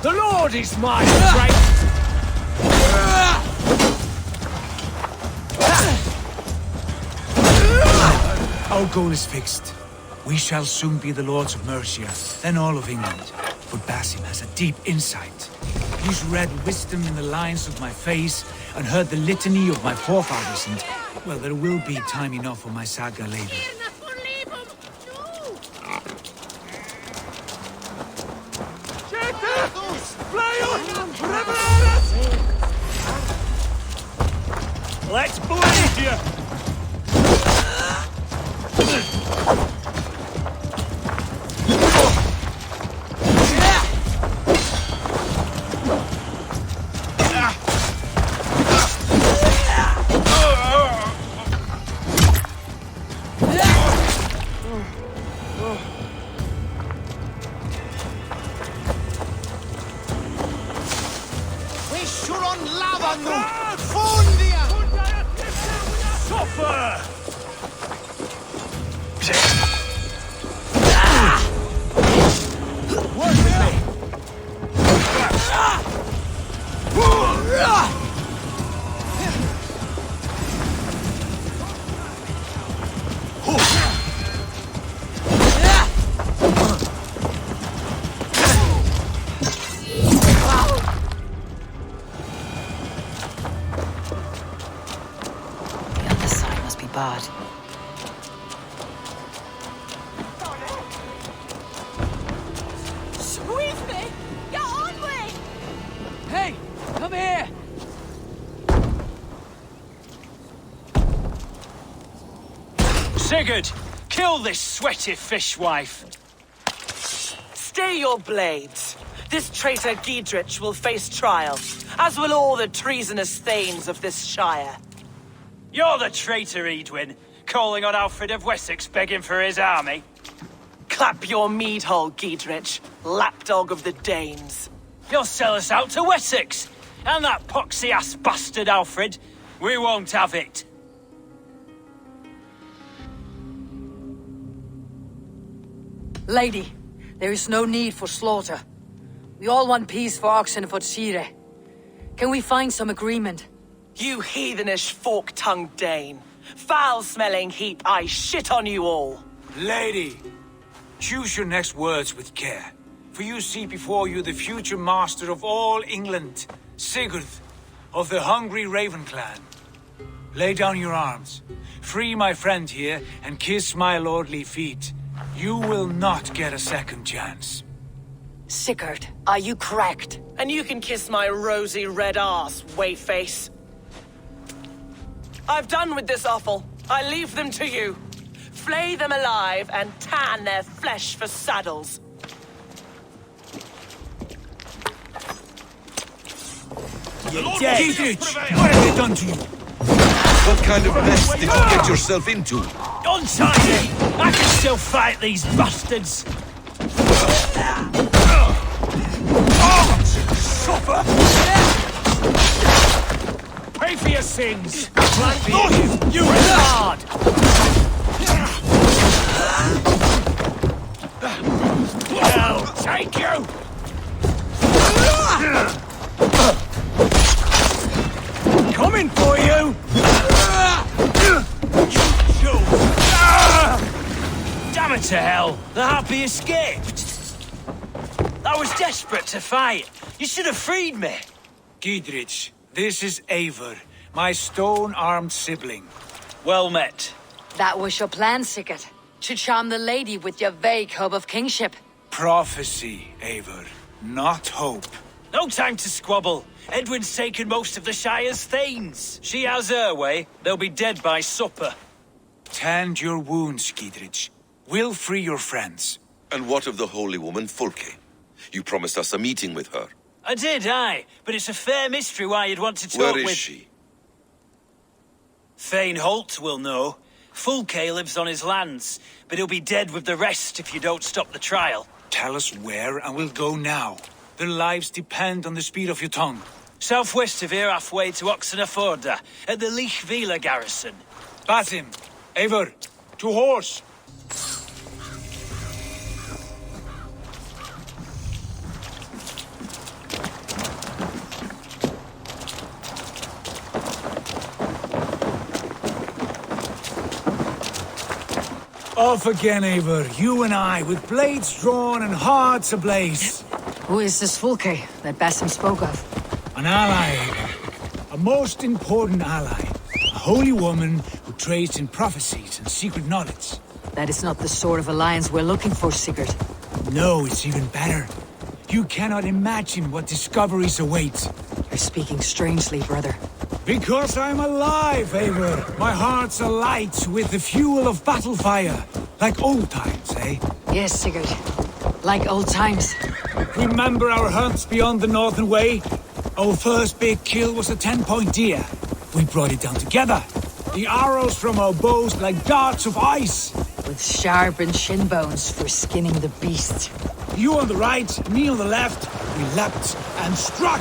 The Lord is my strength! Our goal is fixed. We shall soon be the Lords of Mercia, then all of England. But Basim has a deep insight. He's read wisdom in the lines of my face and heard the litany of my forefathers, and, well, there will be time enough for my saga later. Let's bleed you! Bad. Squeeze me! Get on me! Hey, come here! Sigurd, kill this sweaty fishwife! Stay your blades. This traitor Giedrich will face trial, as will all the treasonous thanes of this shire. You're the traitor, Edwin, calling on Alfred of Wessex begging for his army. Clap your mead hole, Giedrich, lapdog of the Danes. You'll sell us out to Wessex, and that poxy-ass bastard Alfred. We won't have it. Lady, there is no need for slaughter. We all want peace for Oxen and for Shire. Can we find some agreement? You heathenish fork-tongued Dane. Foul-smelling heap, I shit on you all. Lady, choose your next words with care. For you see before you the future master of all England, Sigurd, of the hungry Raven clan. Lay down your arms. Free my friend here and kiss my lordly feet. You will not get a second chance. Sigurd, are you cracked? And you can kiss my rosy red arse, wayface. I've done with this offal. I leave them to you. Flay them alive and tan their flesh for saddles. Giedrich, what have they done to you? What kind of mess did you get yourself into? Untidy! I can still fight these bastards! Suffer! Pay for your sins! You hard! I'll take you! Coming for you! Damn it to hell! The Harpy escaped! I was desperate to fight. You should have freed me. Giedrich, this is Eivor, my stone-armed sibling. Well met. That was your plan, Sigurd. To charm the lady with your vague hope of kingship. Prophecy, Eivor, not hope. No time to squabble. Edwin's taken most of the Shire's thanes. She has her way. They'll be dead by supper. Tend your wounds, Giedrich. We'll free your friends. And what of the holy woman Fulke? You promised us a meeting with her. I did, aye. But it's a fair mystery why you'd want to talk with... Where is she? Thane Holt will know. Fulke lives on his lands, but he'll be dead with the rest if you don't stop the trial. Tell us where, and we'll go now. Their lives depend on the speed of your tongue. Southwest of here, halfway to Oxenaforda, at the Lichvila garrison. Basim, Eivor, to horse! Off again, Eivor, you and I, with blades drawn and hearts ablaze. Who is this Fulke that Basim spoke of? An ally, Eivor. A most important ally. A holy woman who trades in prophecies and secret knowledge. That is not the sort of alliance we're looking for, Sigurd. No, it's even better. You cannot imagine what discoveries await. You're speaking strangely, brother. Because I'm alive, Eivor. My heart's alight with the fuel of battle fire. Like old times, eh? Yes, Sigurd. Like old times. Remember our hunts beyond the Northern Way? Our first big kill was a 10-point deer. We brought it down together. The arrows from our bows like darts of ice. With sharpened shin bones for skinning the beast. You on the right, me on the left. We leapt and struck.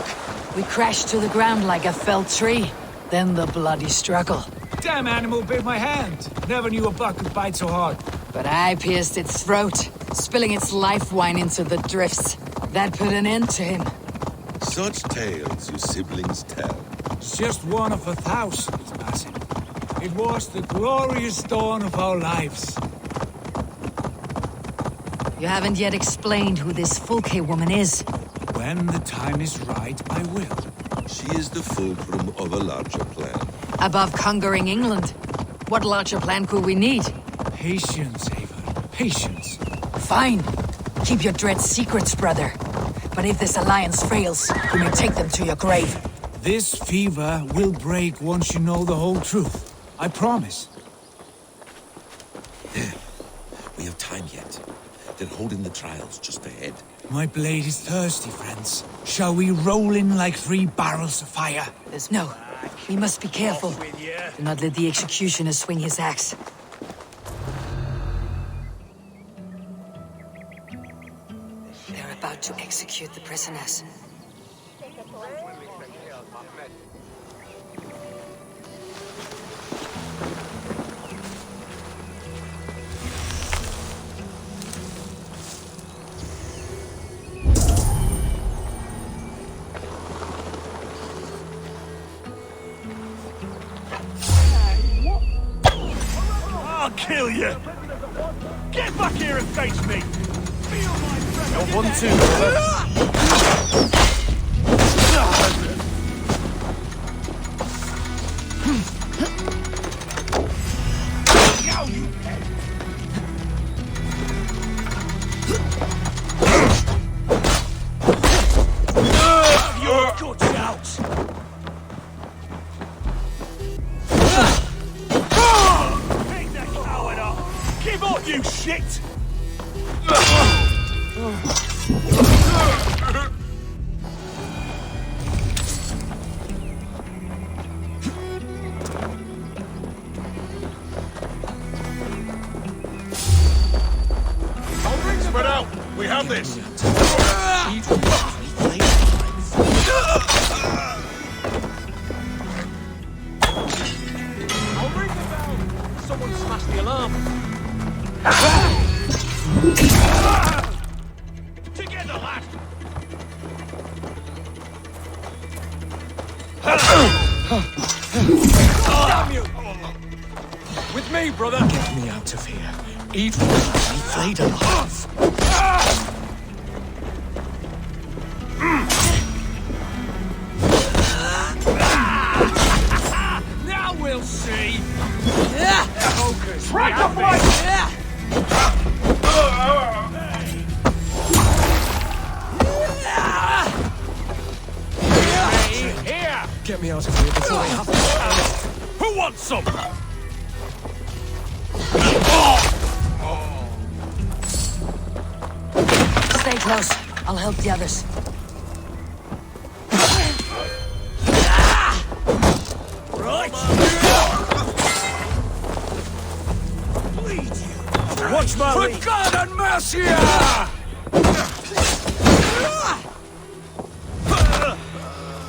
We crashed to the ground like a felled tree. Then the bloody struggle. Damn animal bit my hand. Never knew a buck could bite so hard. But I pierced its throat, spilling its life wine into the drifts. That put an end to him. Such tales you siblings tell. It's just one of 1,000, Basim. It was the glorious dawn of our lives. You haven't yet explained who this Fulke woman is. When the time is right, I will. She is the fulcrum of a larger plan. Above conquering England, what larger plan could we need? Patience, Eivor. Patience. Fine. Keep your dread secrets, brother. But if this alliance fails, you may take them to your grave. This fever will break once you know the whole truth. I promise. We have time yet. They're holding the trials just ahead. My blade is thirsty, friends. Shall we roll in like 3 barrels of fire? There's no. We must be careful. Do not let the executioner swing his axe. They're about to execute the prisoners. I'll kill you! Get back here and face me! No 1-2, brother. Your guts out! Take that coward up! Give up, you shit! Spread out! We have this! I'll ring the bell! Someone smashed the alarm! Together, lad! Damn you! With me, brother! Get me out of here. Eat what I flayed alive. Now we'll see! Focus! Right to fight! Here! Get me out of here before I have to. Who wants some? Stay close. I'll help the others. Right! Watch my For lead. God and mercy!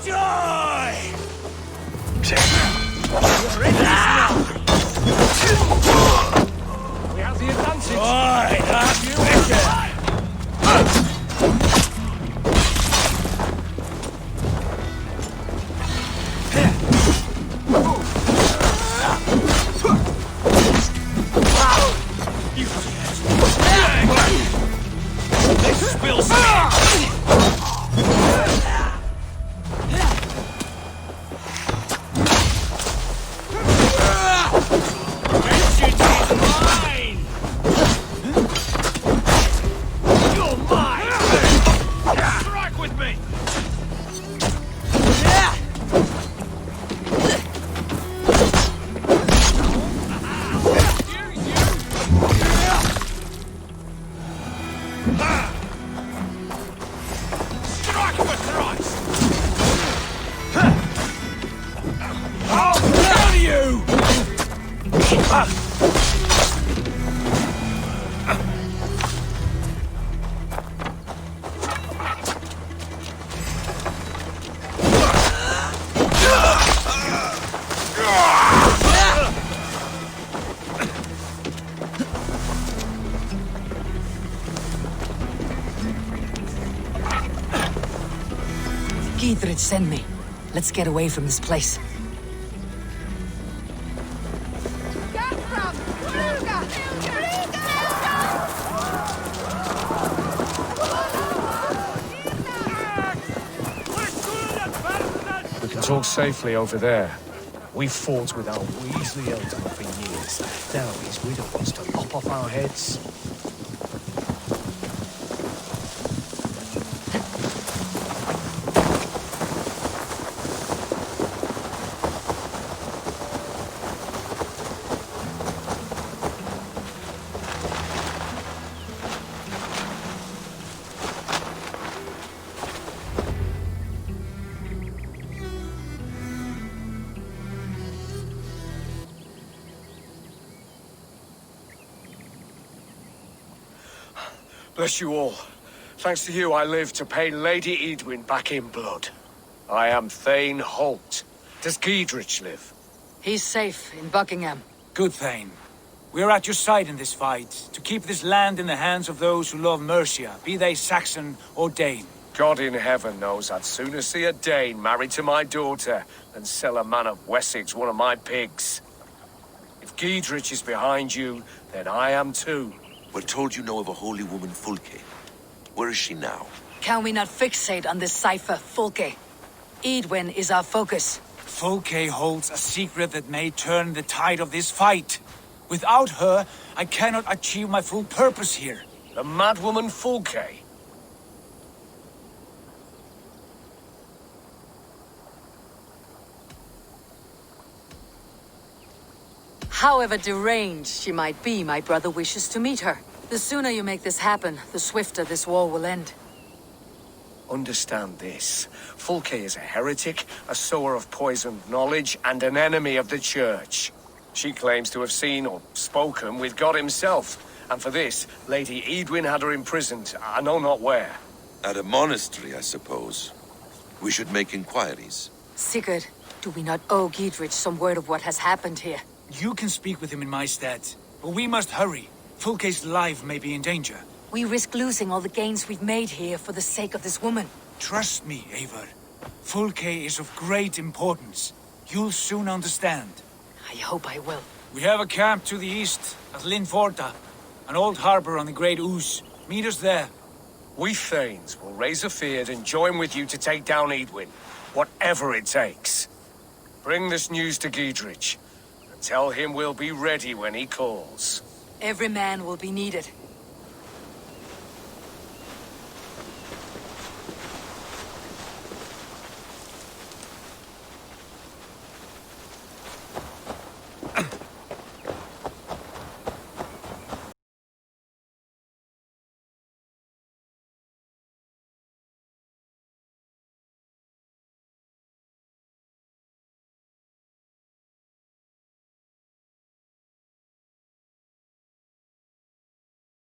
Die! We have the advantage. Right, that's better. Let's spill some. Vengeance is mine! You're mine! Strike with me! Strike for Christ! I'll kill you! Githrid, send me. Let's get away from this place. We can talk safely over there. We've fought with our Weasley Eldon for years. Now he's rid of us to lop off our heads. Bless you all. Thanks to you, I live to pay Lady Edwin back in blood. I am Thane Holt. Does Giedrich live? He's safe in Buckingham. Good, Thane. We are at your side in this fight, to keep this land in the hands of those who love Mercia, be they Saxon or Dane. God in heaven knows I'd sooner see a Dane married to my daughter than sell a man of Wessex one of my pigs. If Giedrich is behind you, then I am too. We're told you know of a holy woman, Fulke. Where is she now? Can we not fixate on this cipher, Fulke? Edwin is our focus. Fulke holds a secret that may turn the tide of this fight. Without her, I cannot achieve my full purpose here. The madwoman Fulke? However deranged she might be, my brother wishes to meet her. The sooner you make this happen, the swifter this war will end. Understand this. Fulke is a heretic, a sower of poisoned knowledge, and an enemy of the Church. She claims to have seen or spoken with God himself, and for this, Lady Edwin had her imprisoned, I know not where. At a monastery, I suppose. We should make inquiries. Sigurd, do we not owe Giedrich some word of what has happened here? You can speak with him in my stead, but we must hurry. Fulke's life may be in danger. We risk losing all the gains we've made here for the sake of this woman. Trust me, Eivor. Fulke is of great importance. You'll soon understand. I hope I will. We have a camp to the east, at Linforta. An old harbor on the Great Ouse. Meet us there. We Thanes will raise a fear and join with you to take down Edwin. Whatever it takes. Bring this news to Giedrich. And tell him we'll be ready when he calls. Every man will be needed.